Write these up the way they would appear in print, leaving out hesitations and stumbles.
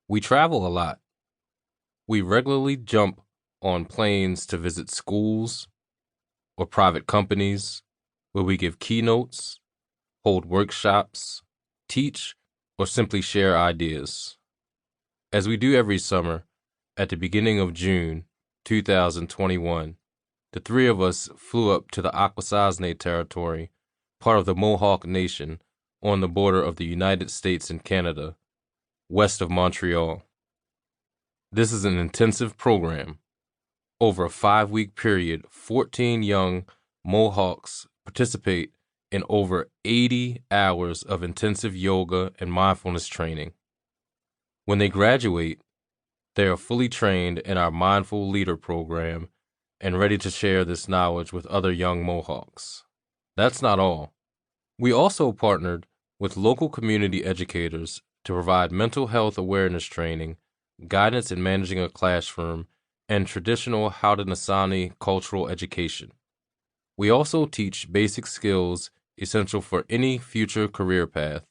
We travel a lot. We regularly jump on planes to visit schools or private companies where we give keynotes, hold workshops, teach, or simply share ideas. As we do every summer, at the beginning of June 2021, the three of us flew up to the Akwesasne territory, part of the Mohawk Nation, on the border of the United States and Canada, west of Montreal. This is an intensive program. Over a 5-week period, 14 young Mohawks participate in over 80 hours of intensive yoga and mindfulness training. When they graduate, they are fully trained in our Mindful Leader program and ready to share this knowledge with other young Mohawks. That's not all. We also partnered with local community educators to provide mental health awareness training, guidance in managing a classroom, and traditional Haudenosaunee cultural education. We also teach basic skills essential for any future career path,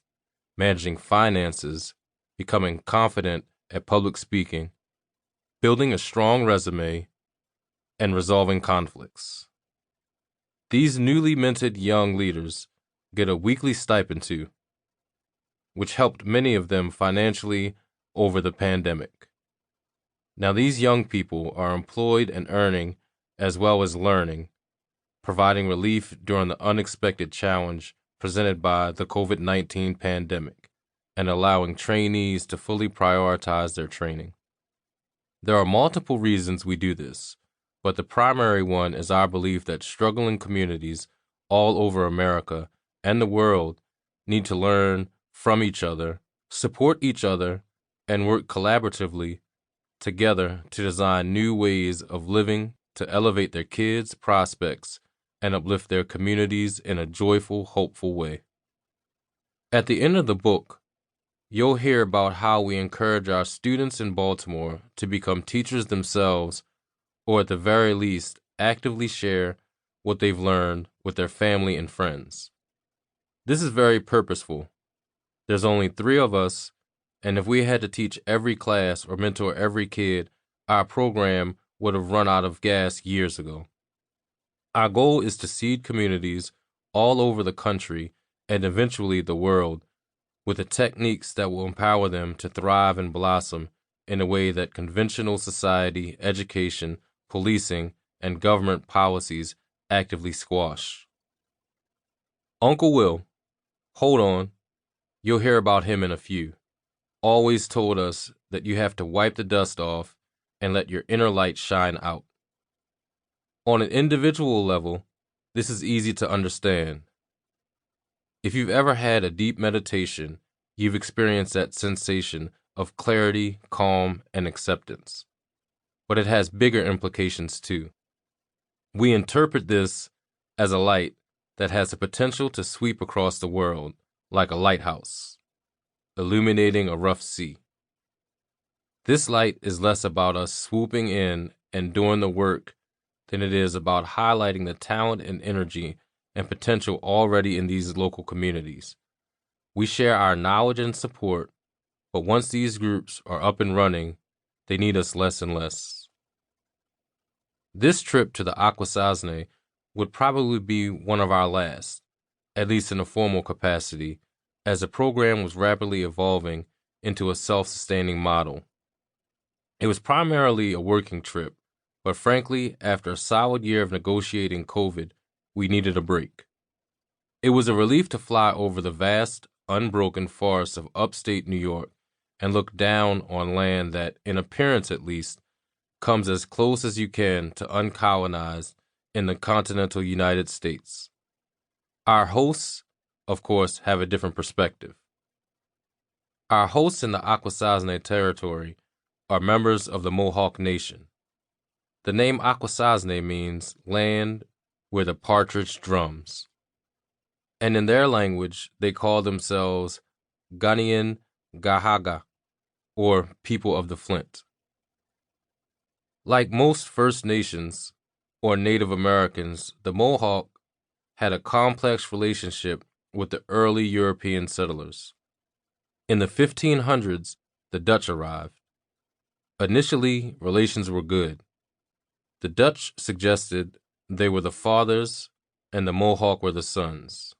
managing finances, becoming confident at public speaking, building a strong resume, and resolving conflicts. These newly minted young leaders get a weekly stipend too, which helped many of them financially over the pandemic. Now these young people are employed and earning as well as learning, providing relief during the unexpected challenge presented by the COVID-19 pandemic and allowing trainees to fully prioritize their training. There are multiple reasons we do this, but the primary one is our belief that struggling communities all over America and the world need to learn from each other, support each other, and work collaboratively together to design new ways of living to elevate their kids' prospects and uplift their communities in a joyful, hopeful way. At the end of the book, you'll hear about how we encourage our students in Baltimore to become teachers themselves, or at the very least, actively share what they've learned with their family and friends. This is very purposeful. There's only 3 of us, and if we had to teach every class or mentor every kid, our program would have run out of gas years ago. Our goal is to seed communities all over the country and eventually the world with the techniques that will empower them to thrive and blossom in a way that conventional society, education, policing, and government policies actively squash. Uncle Will, hold on, you'll hear about him in a few, always told us that you have to wipe the dust off and let your inner light shine out. On an individual level, this is easy to understand. If you've ever had a deep meditation, you've experienced that sensation of clarity, calm, and acceptance. But it has bigger implications too. We interpret this as a light that has the potential to sweep across the world like a lighthouse, illuminating a rough sea. This light is less about us swooping in and doing the work than it is about highlighting the talent and energy and potential already in these local communities. We share our knowledge and support, but once these groups are up and running, they need us less and less. This trip to the Akwesasne would probably be one of our last, at least in a formal capacity, as the program was rapidly evolving into a self-sustaining model. It was primarily a working trip, but frankly, after a solid year of negotiating COVID, we needed a break. It was a relief to fly over the vast, unbroken forests of upstate New York and look down on land that, in appearance at least, comes as close as you can to uncolonized in the continental United States. Our hosts, of course, have a different perspective. Our hosts in the Akwesasne territory are members of the Mohawk Nation. The name Akwesasne means land where the partridge drums. And in their language, they call themselves Ganian Gahaga, or people of the Flint. Like most First Nations or Native Americans, the Mohawk had a complex relationship with the early European settlers. In the 1500s, the Dutch arrived. Initially, relations were good. The Dutch suggested they were the fathers and the Mohawk were the sons.